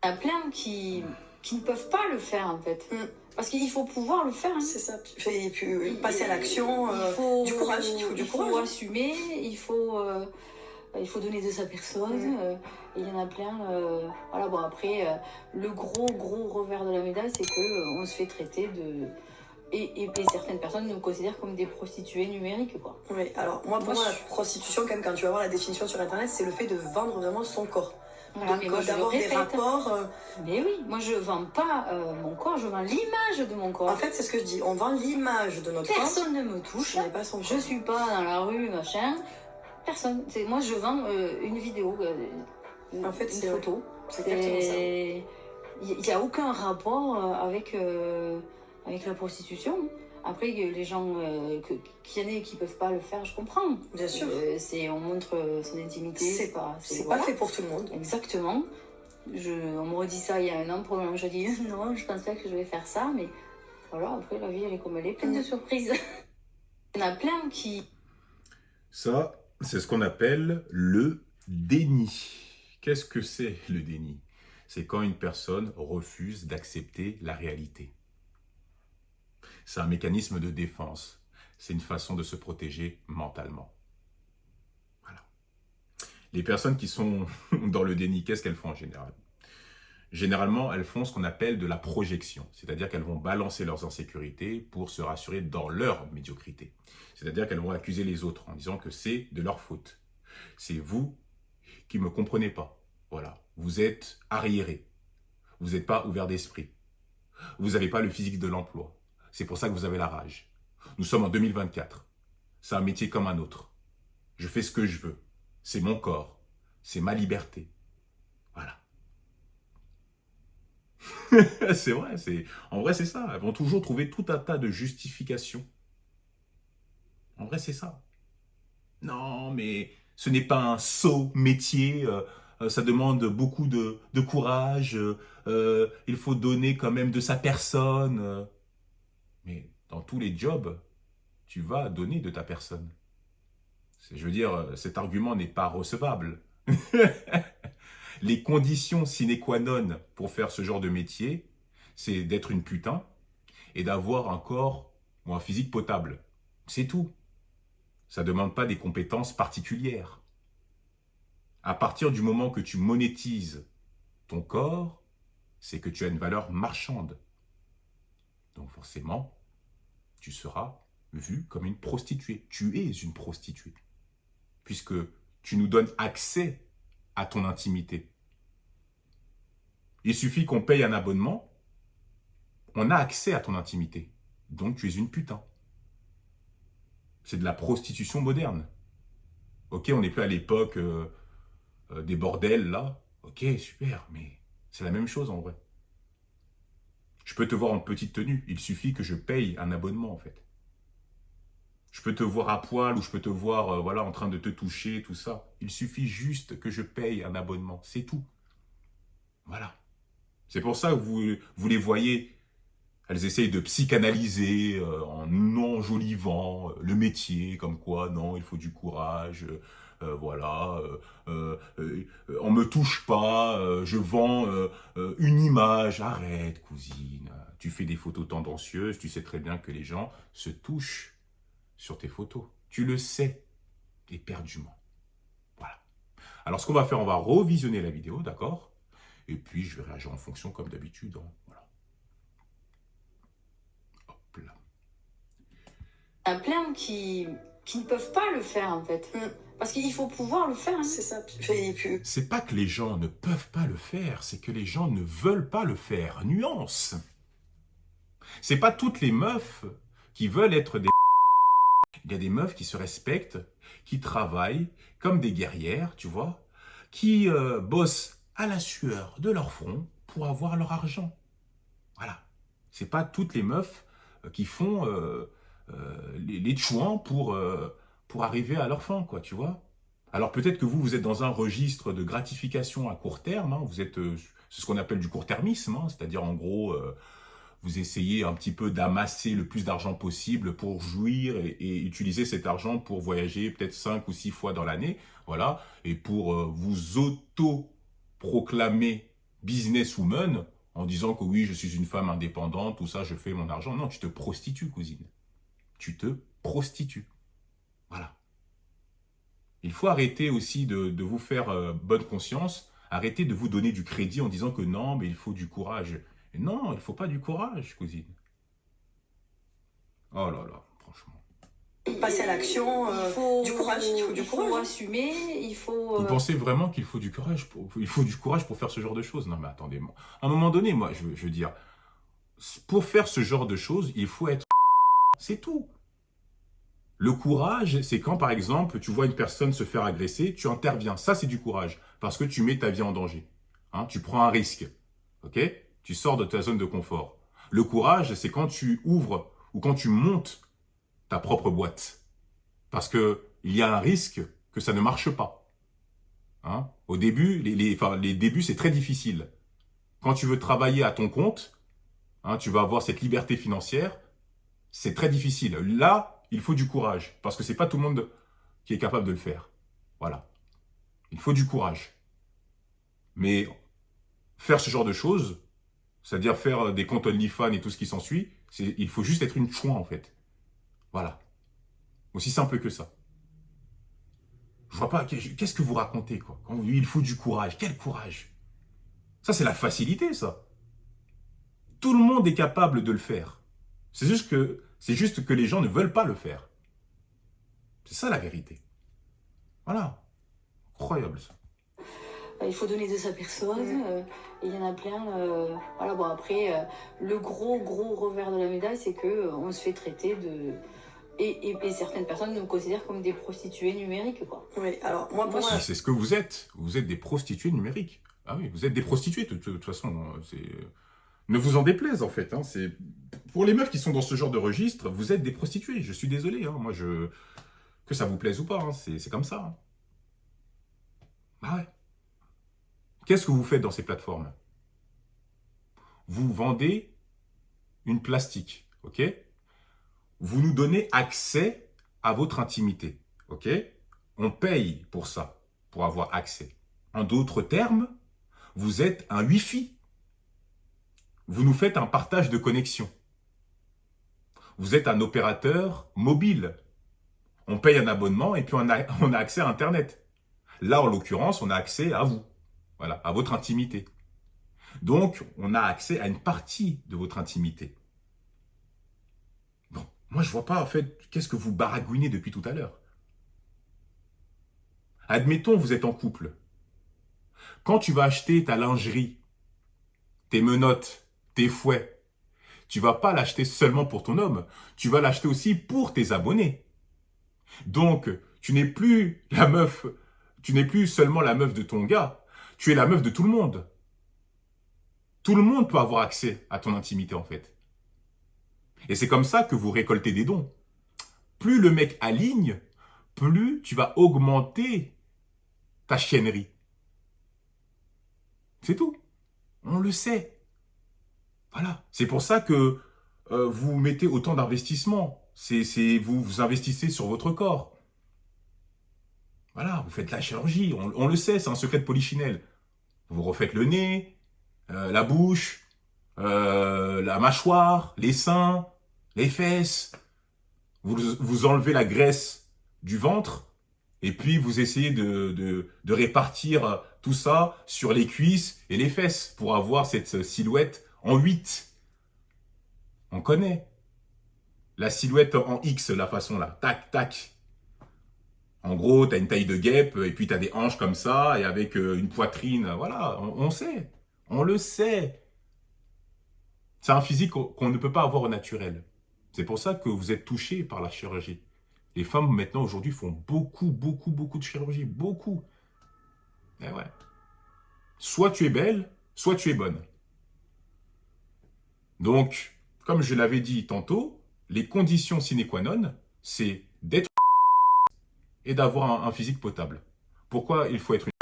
Il y en a plein qui ne peuvent pas le faire en fait. Parce qu'il faut pouvoir le faire. Hein. C'est ça. Et puis passer à l'action, du courage. Il faut assumer, il faut donner de sa personne. Il y en a plein. Voilà, bon, après, le gros revers de la médaille, c'est qu'on se fait traiter de. Et certaines personnes nous considèrent comme des prostituées numériques, quoi. Oui, alors moi, pour moi, la prostitution, quand même, quand tu vas voir la définition sur Internet, c'est le fait de vendre vraiment son corps. Voilà, donc d'avoir des rapports... Mais oui, moi je vends pas mon corps, je vends l'image de mon corps. En fait, c'est ce que je dis, on vend l'image de notre corps. Personne ne me touche, je n'ai pas son corps. Je suis pas dans la rue, machin. Personne. Moi je vends une vidéo, en fait, une photo. C'est exactement ça. Il n'y a aucun rapport avec la prostitution. Après, les gens qu'il y en ait qui ne peuvent pas le faire, je comprends. Bien sûr. On montre son intimité. C'est voilà. pas fait pour tout le monde. Exactement. On m'aurait dit ça il y a un an, probablement. Je dis non, je pense pas que je vais faire ça. Mais voilà, après, la vie, elle est comme elle est, pleine de surprises. Il y en a plein qui... Ça, c'est ce qu'on appelle le déni. Qu'est-ce que c'est le déni? C'est quand une personne refuse d'accepter la réalité. C'est un mécanisme de défense. C'est une façon de se protéger mentalement. Voilà. Les personnes qui sont dans le déni, qu'est-ce qu'elles font en général? Généralement, elles font ce qu'on appelle de la projection. C'est-à-dire qu'elles vont balancer leurs insécurités pour se rassurer dans leur médiocrité. C'est-à-dire qu'elles vont accuser les autres en disant que c'est de leur faute. C'est vous qui ne me comprenez pas. Voilà. Vous êtes arriérés. Vous n'êtes pas ouvert d'esprit. Vous n'avez pas le physique de l'emploi. C'est pour ça que vous avez la rage. Nous sommes en 2024. C'est un métier comme un autre. Je fais ce que je veux. C'est mon corps. C'est ma liberté. Voilà. C'est vrai. En vrai, c'est ça. Elles vont toujours trouver tout un tas de justifications. En vrai, c'est ça. Non, mais ce n'est pas un sot métier. Ça demande beaucoup de courage. Il faut donner quand même de sa personne. Mais dans tous les jobs, tu vas donner de ta personne. Je veux dire, cet argument n'est pas recevable. Les conditions sine qua non pour faire ce genre de métier, c'est d'être une putain et d'avoir un corps ou un physique potable. C'est tout. Ça ne demande pas des compétences particulières. À partir du moment que tu monétises ton corps, c'est que tu as une valeur marchande. Donc forcément, tu seras vu comme une prostituée. Tu es une prostituée. Puisque tu nous donnes accès à ton intimité. Il suffit qu'on paye un abonnement, on a accès à ton intimité. Donc tu es une putain. C'est de la prostitution moderne. Ok, on n'est plus à l'époque des bordels là. Ok, super, mais c'est la même chose en vrai. Je peux te voir en petite tenue, il suffit que je paye un abonnement en fait. Je peux te voir à poil ou je peux te voir voilà, en train de te toucher, tout ça. Il suffit juste que je paye un abonnement, c'est tout. Voilà. C'est pour ça que vous les voyez, elles essayent de psychanalyser en enjolivant le métier, comme quoi, non, il faut du courage, voilà, on me touche pas, je vends une image, arrête cousine, tu fais des photos tendancieuses, tu sais très bien que les gens se touchent sur tes photos, tu le sais, éperdument. Voilà. Alors ce qu'on va faire, on va revisionner la vidéo, d'accord? Et puis je vais réagir en fonction comme d'habitude, hein. Voilà. Hop là. Il y en a plein qui ne peuvent pas le faire en fait. Parce qu'il faut pouvoir le faire. Hein. C'est ça. C'est pas que les gens ne peuvent pas le faire, c'est que les gens ne veulent pas le faire. Nuance. C'est pas toutes les meufs qui veulent être des... Il y a des meufs qui se respectent, qui travaillent comme des guerrières, tu vois, qui bossent à la sueur de leur front pour avoir leur argent. Voilà. C'est pas toutes les meufs qui font les chouans pour arriver à leur fin, quoi, tu vois. Alors peut-être que vous êtes dans un registre de gratification à court terme, hein, vous êtes, c'est ce qu'on appelle du court-termisme, hein, c'est-à-dire en gros, vous essayez un petit peu d'amasser le plus d'argent possible pour jouir et utiliser cet argent pour voyager peut-être 5 ou 6 fois dans l'année, voilà, et pour vous auto-proclamer businesswoman en disant que oui, je suis une femme indépendante, tout ça, je fais mon argent. Non, tu te prostitues, cousine. Tu te prostitues. Voilà. Il faut arrêter aussi de vous faire bonne conscience. Arrêtez de vous donner du crédit en disant que non, mais il faut du courage. Et non, il ne faut pas du courage, cousine. Oh là là, franchement. Passer à l'action, du courage, il faut du courage. Il faut assumer, il faut... Vous pensez vraiment qu'il faut du courage pour faire ce genre de choses? Non, mais attendez, moi. À un moment donné, moi, je veux dire, pour faire ce genre de choses, il faut être... C'est tout. Le courage, c'est quand, par exemple, tu vois une personne se faire agresser, tu interviens. Ça, c'est du courage, parce que tu mets ta vie en danger. Hein, tu prends un risque, ok? Tu sors de ta zone de confort. Le courage, c'est quand tu ouvres ou quand tu montes ta propre boîte. Parce que il y a un risque que ça ne marche pas. Hein? Au début, les débuts, c'est très difficile. Quand tu veux travailler à ton compte, hein, tu vas avoir cette liberté financière, c'est très difficile. Là, il faut du courage, parce que c'est pas tout le monde qui est capable de le faire. Voilà. Il faut du courage. Mais faire ce genre de choses, c'est-à-dire faire des comptes OnlyFans et tout ce qui s'ensuit, il faut juste être une chouin, en fait. Voilà. Aussi simple que ça. Je vois pas, qu'est-ce que vous racontez, quoi? Quand il faut du courage. Quel courage? Ça, c'est la facilité, ça. Tout le monde est capable de le faire. C'est juste que les gens ne veulent pas le faire. C'est ça la vérité. Voilà. Incroyable, ça. Il faut donner de sa personne, il y en a plein. Voilà, bon, après, le gros revers de la médaille, c'est qu'on se fait traiter de... Et certaines personnes nous considèrent comme des prostituées numériques, quoi. Oui, alors moi, pour moi... C'est ce que vous êtes. Vous êtes des prostituées numériques. Ah oui, vous êtes des prostituées, de toute façon. Ne vous en déplaise, en fait. Hein, pour les meufs qui sont dans ce genre de registre, vous êtes des prostituées. Je suis désolé. Hein, moi, que ça vous plaise ou pas, hein, c'est comme ça. Hein. Ah ouais. Qu'est-ce que vous faites dans ces plateformes? Vous vendez une plastique, ok? Vous nous donnez accès à votre intimité, ok? On paye pour ça, pour avoir accès. En d'autres termes, vous êtes un Wi-Fi. Vous nous faites un partage de connexion. Vous êtes un opérateur mobile. On paye un abonnement et puis on a accès à Internet. Là, en l'occurrence, on a accès à vous. Voilà, à votre intimité. Donc, on a accès à une partie de votre intimité. Bon, moi, je vois pas, en fait, qu'est-ce que vous baragouinez depuis tout à l'heure. Admettons, vous êtes en couple. Quand tu vas acheter ta lingerie, tes menottes, tes fouets, tu vas pas l'acheter seulement pour ton homme, tu vas l'acheter aussi pour tes abonnés. Donc, tu n'es plus seulement la meuf de ton gars, tu es la meuf de tout le monde. Tout le monde peut avoir accès à ton intimité, en fait. Et c'est comme ça que vous récoltez des dons. Plus le mec aligne, plus tu vas augmenter ta chiennerie. C'est tout. On le sait. Voilà. C'est pour ça que vous mettez autant d'investissement. Vous investissez sur votre corps. Voilà, vous faites la chirurgie. On le sait, c'est un secret de polichinelle. Vous refaites le nez, la bouche, la mâchoire, les seins, les fesses. Vous enlevez la graisse du ventre et puis vous essayez de répartir tout ça sur les cuisses et les fesses pour avoir cette silhouette en 8. On connaît. La silhouette en X, la façon là. Tac, tac. En gros, tu as une taille de guêpe et puis tu as des hanches comme ça et avec une poitrine. Voilà, on sait. On le sait. C'est un physique qu'on ne peut pas avoir au naturel. C'est pour ça que vous êtes touchés par la chirurgie. Les femmes, maintenant, aujourd'hui, font beaucoup de chirurgie. Beaucoup. Eh ouais. Soit tu es belle, soit tu es bonne. Donc, comme je l'avais dit tantôt, les conditions sine qua non, c'est d'être et d'avoir un physique potable. Pourquoi il faut être une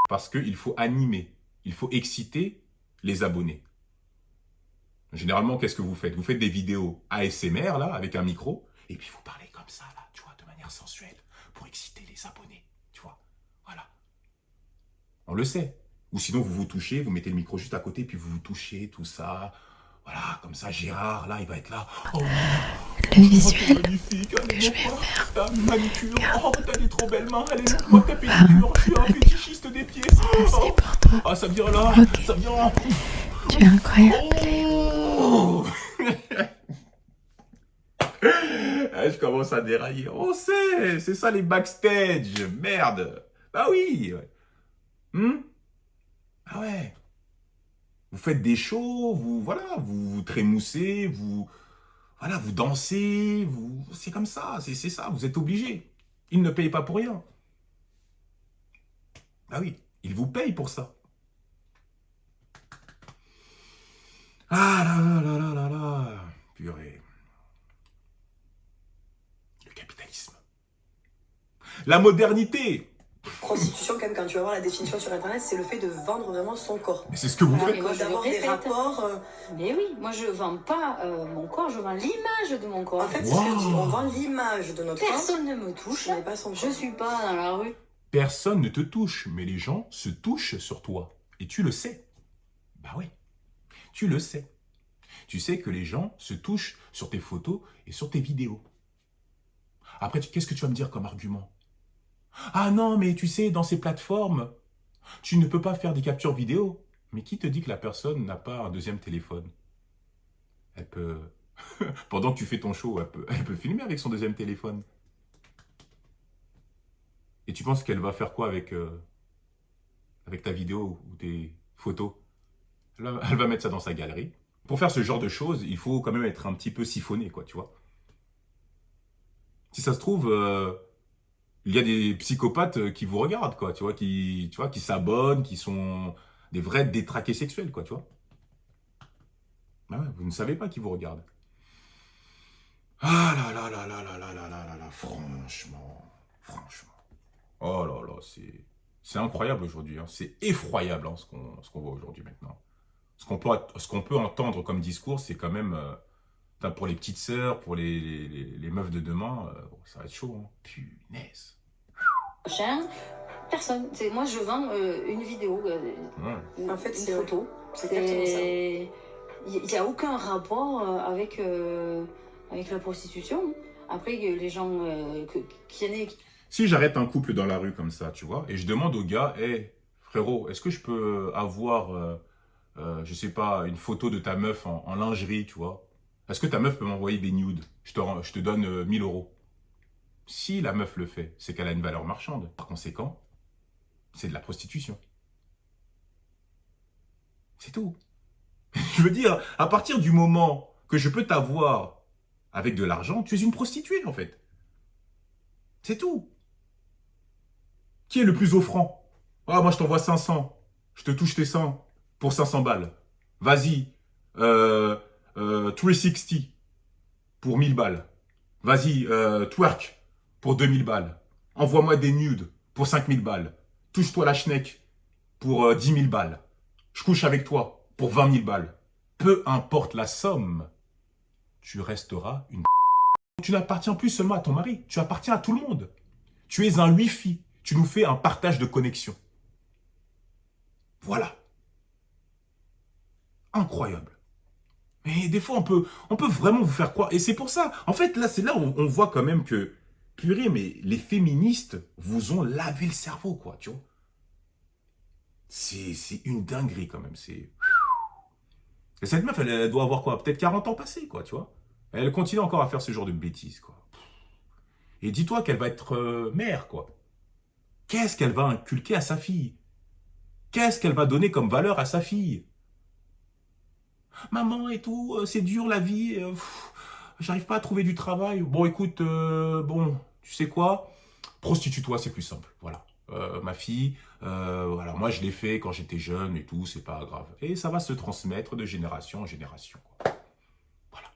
Parce qu'il faut animer, il faut exciter les abonnés. Généralement, qu'est-ce que vous faites? Vous faites des vidéos ASMR, là, avec un micro, et puis vous parlez comme ça, là, tu vois, de manière sensuelle, pour exciter les abonnés, tu vois. Voilà. On le sait. Ou sinon, vous vous touchez, vous mettez le micro juste à côté, puis vous vous touchez, tout ça. Voilà, comme ça, Gérard, là, il va être là. Oh, Le visuel magnifique, que je vais faire. ta manucure, oh, t'as des trop belles mains, allez, montre-moi ta pédicure, je suis un fétichiste des pieds. C'est pour toi. Ah, ça vient là, Ok. ça vient là. Tu es incroyable. Oh. Ah, je commence à dérailler. On sait, c'est ça les backstage. Merde. Bah oui. Ah ouais. Vous faites des shows, voilà, vous trémoussez, voilà, vous dansez, c'est comme ça, c'est ça, vous êtes obligés. Ils ne payent pas pour rien. Ah oui, ils vous payent pour ça. Ah là là là là là là. Purée. Le capitalisme. La modernité. Prostitution, quand même, quand tu vas voir la définition sur Internet, c'est le fait de vendre vraiment son corps. Mais c'est ce que vous Ah, faites. mais moi, je le D'avoir des répète. rapports... Mais oui, moi je vends pas mon corps, je vends l'image de mon corps. En fait, c'est ce que je dis, on vend l'image de notre corps, Personne ne me touche, ce n'est pas son je corps. suis pas dans la rue. Personne ne te touche, mais les gens se touchent sur toi. Et tu le sais. Bah oui, tu le sais. Tu sais que les gens se touchent sur tes photos et sur tes vidéos. Après, qu'est-ce que tu vas me dire comme argument? Ah non, mais tu sais, dans ces plateformes, tu ne peux pas faire des captures vidéo. Mais qui te dit que la personne n'a pas un deuxième téléphone? Elle peut... Pendant que tu fais ton show, elle peut filmer avec son deuxième téléphone. Et tu penses qu'elle va faire quoi avec ta vidéo ou tes photos? Elle va mettre ça dans sa galerie. Pour faire ce genre de choses, il faut quand même être un petit peu siphonné, quoi, tu vois. Si ça se trouve, il y a des psychopathes qui vous regardent, quoi, tu vois, qui s'abonnent, qui sont des vrais détraqués sexuels, quoi, tu vois. Ah ouais, vous ne savez pas qui vous regarde. Ah là là là là là là là là là là, franchement. Oh là là, c'est incroyable aujourd'hui, hein. C'est effroyable, hein, ce qu'on voit aujourd'hui maintenant. Ce qu'on peut entendre comme discours, c'est quand même, pour les petites sœurs, pour les meufs de demain, ça va être chaud, hein. Punaise. Prochain, personne. Moi je vends une vidéo, En fait, une c'est photo. c'est exactement ça. Il n'y a aucun rapport avec la prostitution. Après, les gens qui en est... Si j'arrête un couple dans la rue comme ça, tu vois, et je demande au gars, hey, frérot, est-ce que je peux avoir, je sais pas, une photo de ta meuf en lingerie, tu vois? Est-ce que ta meuf peut m'envoyer des nudes? Je te donne 1000 €. Si la meuf le fait, c'est qu'elle a une valeur marchande. Par conséquent, c'est de la prostitution. C'est tout. Je veux dire, à partir du moment que je peux t'avoir avec de l'argent, tu es une prostituée, en fait. C'est tout. Qui est le plus offrant? Ah, moi, je t'envoie 500. Je te touche tes 100 pour 500 balles. Vas-y. 360 pour 1000 balles. Vas-y, twerk pour 2000 balles. Envoie-moi des nudes pour 5000 balles. Touche-toi la schneck pour 10 000 balles. Je couche avec toi pour 20 000 balles. Peu importe la somme, tu resteras une... Tu n'appartiens plus seulement à ton mari, tu appartiens à tout le monde. Tu es un Wi-Fi, tu nous fais un partage de connexion. Voilà. Incroyable. Mais des fois, on peut vraiment vous faire croire. Et c'est pour ça, en fait, là, c'est là où on voit quand même que, purée, mais les féministes vous ont lavé le cerveau, quoi, tu vois. C'est une dinguerie, quand même. Et cette meuf, elle doit avoir quoi? Peut-être 40 ans passés, quoi, tu vois. Elle continue encore à faire ce genre de bêtises, quoi. Et dis-toi qu'elle va être mère, quoi. Qu'est-ce qu'elle va inculquer à sa fille? Qu'est-ce qu'elle va donner comme valeur à sa fille? Maman et tout, c'est dur la vie, j'arrive pas à trouver du travail. Bon, écoute, bon, tu sais quoi? Prostitue-toi, c'est plus simple, voilà. Ma fille, voilà, moi je l'ai fait quand j'étais jeune et tout, c'est pas grave. Et ça va se transmettre de génération en génération, quoi. Voilà.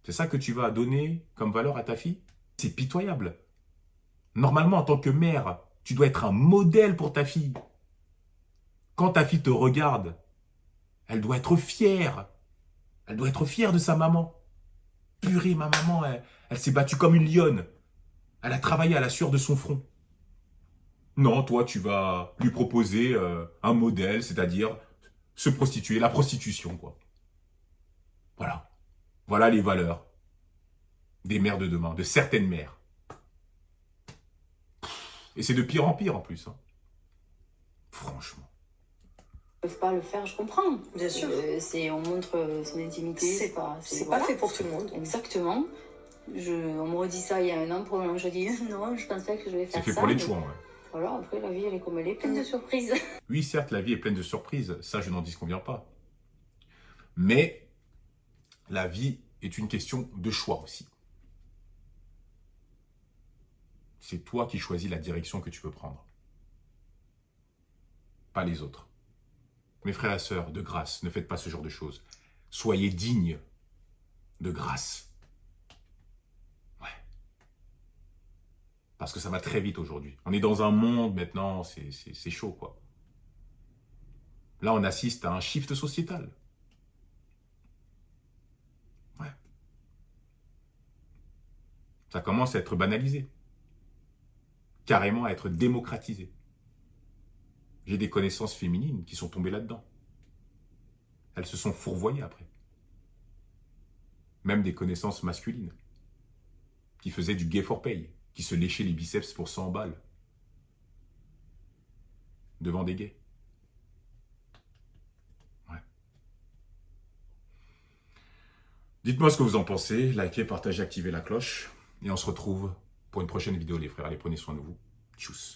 C'est ça que tu vas donner comme valeur à ta fille? C'est pitoyable. Normalement, en tant que mère, tu dois être un modèle pour ta fille. Quand ta fille te regarde, elle doit être fière. Elle doit être fière de sa maman. Purée, ma maman, elle s'est battue comme une lionne. Elle a travaillé à la sueur de son front. Non, toi, tu vas lui proposer un modèle, c'est-à-dire se prostituer, la prostitution, quoi. Voilà. Voilà les valeurs des mères de demain, de certaines mères. Et c'est de pire en pire, en plus. Hein. Franchement. Ils peuvent pas le faire, je comprends. Bien sûr. On montre son intimité. C'est voilà. pas fait pour tout le monde. Exactement. On me redit ça il y a un an, pour je dis non, je pense pas que je vais faire ça. C'est fait pour les chouans, ouais. Voilà, après la vie elle est comme elle est, pleine de surprises. Oui, certes, la vie est pleine de surprises, ça je n'en disconviens pas. Mais la vie est une question de choix aussi. C'est toi qui choisis la direction que tu veux prendre. Pas les autres. Mes frères et sœurs, de grâce, ne faites pas ce genre de choses. Soyez dignes de grâce. Ouais. Parce que ça va très vite aujourd'hui. On est dans un monde maintenant, c'est chaud quoi. Là, on assiste à un shift sociétal. Ouais. Ça commence à être banalisé. Carrément à être démocratisé. J'ai des connaissances féminines qui sont tombées là-dedans. Elles se sont fourvoyées après. Même des connaissances masculines qui faisaient du gay for pay, qui se léchaient les biceps pour 100 balles devant des gays. Ouais. Dites-moi ce que vous en pensez, likez, partagez, activez la cloche et on se retrouve pour une prochaine vidéo les frères. Allez, prenez soin de vous. Tchuss.